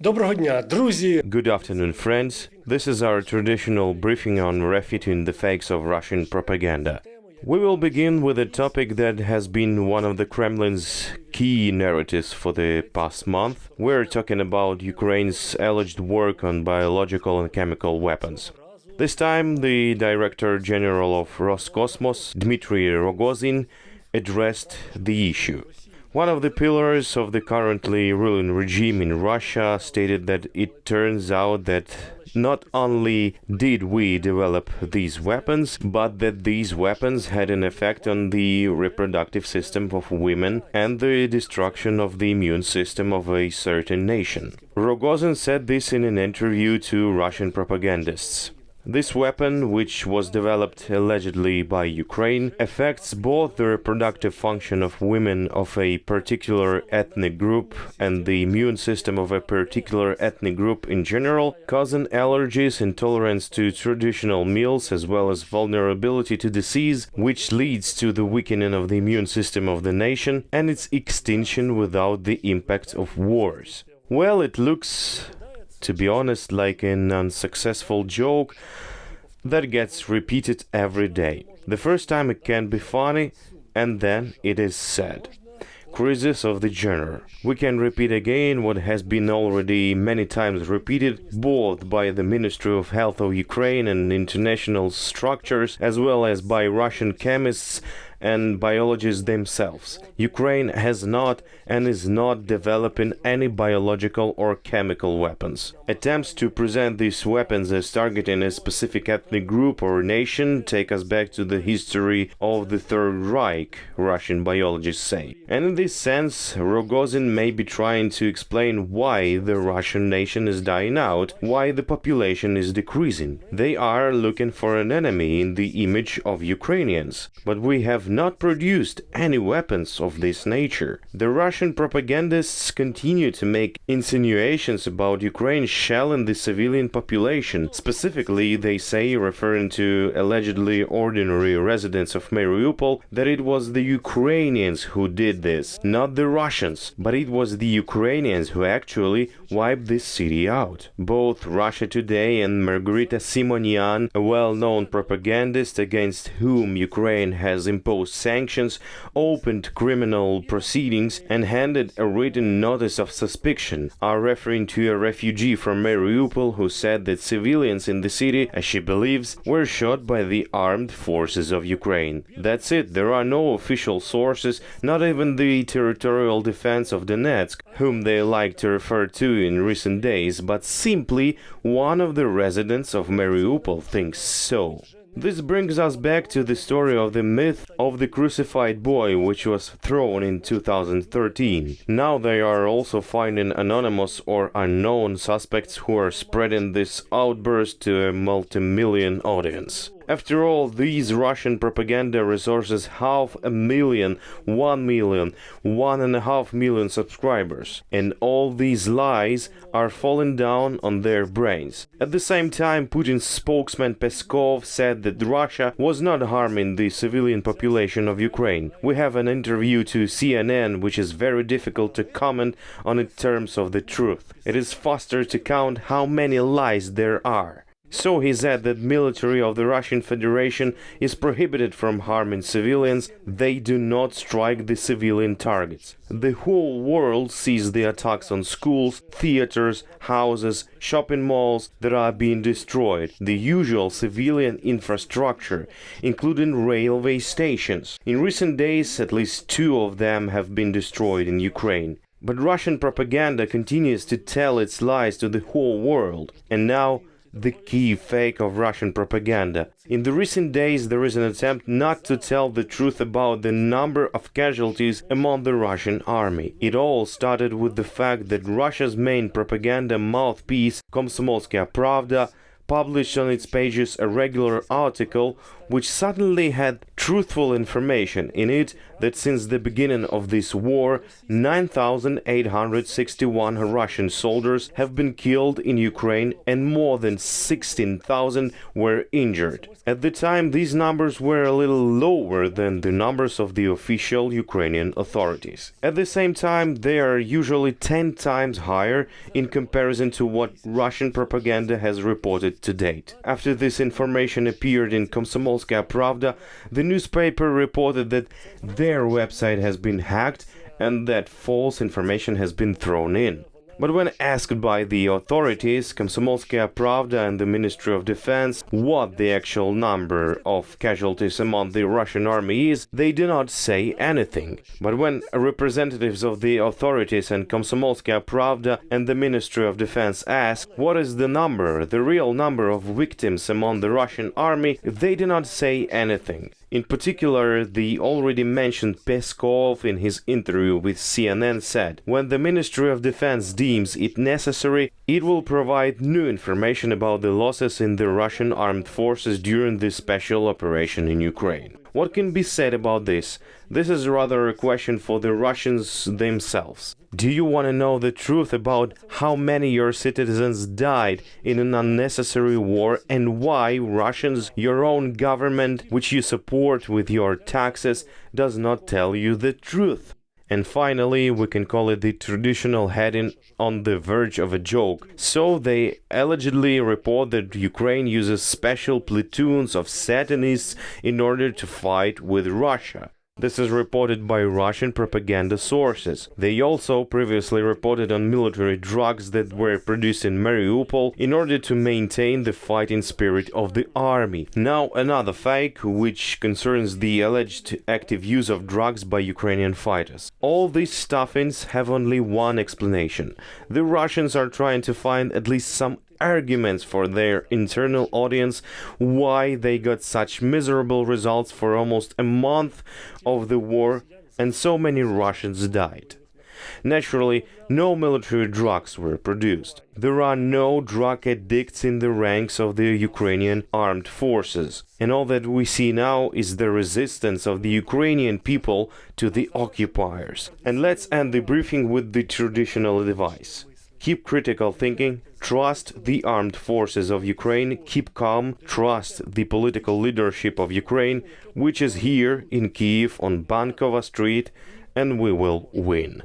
Доброго дня, друзі! Good afternoon, friends. This is our traditional briefing on refuting the fakes of Russian propaganda. We will begin with a topic that has been one of the Kremlin's key narratives for the past month. We're talking about Ukraine's alleged work on biological and chemical weapons. This time, the Director General of Roscosmos, Dmitry Rogozin, addressed the issue. One of the pillars of the currently ruling regime in Russia stated that it turns out that not only did we develop these weapons, but that these weapons had an effect on the reproductive system of women and the destruction of the immune system of a certain nation. Rogozin said this in an interview to Russian propagandists. This weapon, which was developed allegedly by Ukraine, affects both the reproductive function of women of a particular ethnic group and the immune system of a particular ethnic group in general, causing allergies, intolerance to traditional meals, as well as vulnerability to disease, which leads to the weakening of the immune system of the nation and its extinction without the impact of wars. Well, it looks, to be honest, like an unsuccessful joke that gets repeated every day. The first time it can be funny, and then it is sad. Crisis of the genre. We can repeat again what has been already many times repeated, both by the Ministry of Health of Ukraine and international structures, as well as by Russian chemists and biologists themselves. Ukraine has not and is not developing any biological or chemical weapons. Attempts to present these weapons as targeting a specific ethnic group or nation take us back to the history of the Third Reich, Russian biologists say. And in this sense, Rogozin may be trying to explain why the Russian nation is dying out, why the population is decreasing. They are looking for an enemy in the image of Ukrainians. But we have not produced any weapons of this nature. The Russian propagandists continue to make insinuations about Ukraine shelling the civilian population. Specifically, they say, referring to allegedly ordinary residents of Mariupol, that it was the Ukrainians who did this, not the Russians, but it was the Ukrainians who actually wiped this city out. Both Russia Today and Margarita Simonyan, a well-known propagandist against whom Ukraine has imposed sanctions, opened criminal proceedings and handed a written notice of suspicion, are referring to a refugee from Mariupol who said that civilians in the city, as she believes, were shot by the armed forces of Ukraine. That's it, there are no official sources, not even the territorial defense of Donetsk, whom they like to refer to in recent days, but simply one of the residents of Mariupol thinks so. This brings us back to the story of the myth of the crucified boy, which was thrown in 2013. Now they are also finding anonymous or unknown suspects who are spreading this outburst to a multi-million audience. After all, these Russian propaganda resources 500,000, 1 million, 1.5 million subscribers, and all these lies are falling down on their brains. At the same time, Putin's spokesman Peskov said that Russia was not harming the civilian population of Ukraine. We have an interview to CNN, which is very difficult to comment on in terms of the truth. It is faster to count how many lies there are. So he said that military of the Russian Federation is prohibited from harming civilians. They do not strike the civilian targets. The whole world sees the attacks on schools, theaters, houses, shopping malls that are being destroyed, the usual civilian infrastructure, including railway stations. In recent days, at least 2 of them have been destroyed in Ukraine. But Russian propaganda continues to tell its lies to the whole world. And now, the key fake of Russian propaganda. In the recent days, there is an attempt not to tell the truth about the number of casualties among the Russian army. It all started with the fact that Russia's main propaganda mouthpiece, Komsomolskaya Pravda, published on its pages a regular article which suddenly had truthful information in it that since the beginning of this war, 9,861 Russian soldiers have been killed in Ukraine and more than 16,000 were injured. At the time, these numbers were a little lower than the numbers of the official Ukrainian authorities. At the same time, they are usually 10 times higher in comparison to what Russian propaganda has reported to date. After this information appeared in Komsomolskaya Pravda, the newspaper reported that their website has been hacked and that false information has been thrown in. But when asked by the authorities, Komsomolskaya Pravda and the Ministry of Defense, what the actual number of casualties among the Russian army is, they do not say anything. But when representatives of the authorities and Komsomolskaya Pravda and the Ministry of Defense ask what is the number, the real number of victims among the Russian army, they do not say anything. In particular, the already mentioned Peskov in his interview with CNN said, when the Ministry of Defense deems it necessary, it will provide new information about the losses in the Russian armed forces during this special operation in Ukraine. What can be said about this? This is rather a question for the Russians themselves. Do you want to know the truth about how many your citizens died in an unnecessary war and why Russians, your own government, which you support with your taxes, does not tell you the truth? And finally, we can call it the traditional heading on the verge of a joke. So they allegedly report that Ukraine uses special platoons of Satanists in order to fight with Russia. This is reported by Russian propaganda sources. They also previously reported on military drugs that were produced in Mariupol in order to maintain the fighting spirit of the army. Now another fake, which concerns the alleged active use of drugs by Ukrainian fighters. All these stuffings have only one explanation. The Russians are trying to find at least some arguments for their internal audience why they got such miserable results for almost a month of the war and so many Russians died. Naturally, no military drugs were produced. There are no drug addicts in the ranks of the Ukrainian armed forces. And all that we see now is the resistance of the Ukrainian people to the occupiers. And let's end the briefing with the traditional advice. Keep critical thinking, trust the armed forces of Ukraine, keep calm, trust the political leadership of Ukraine, which is here in Kyiv on Bankova Street, and we will win.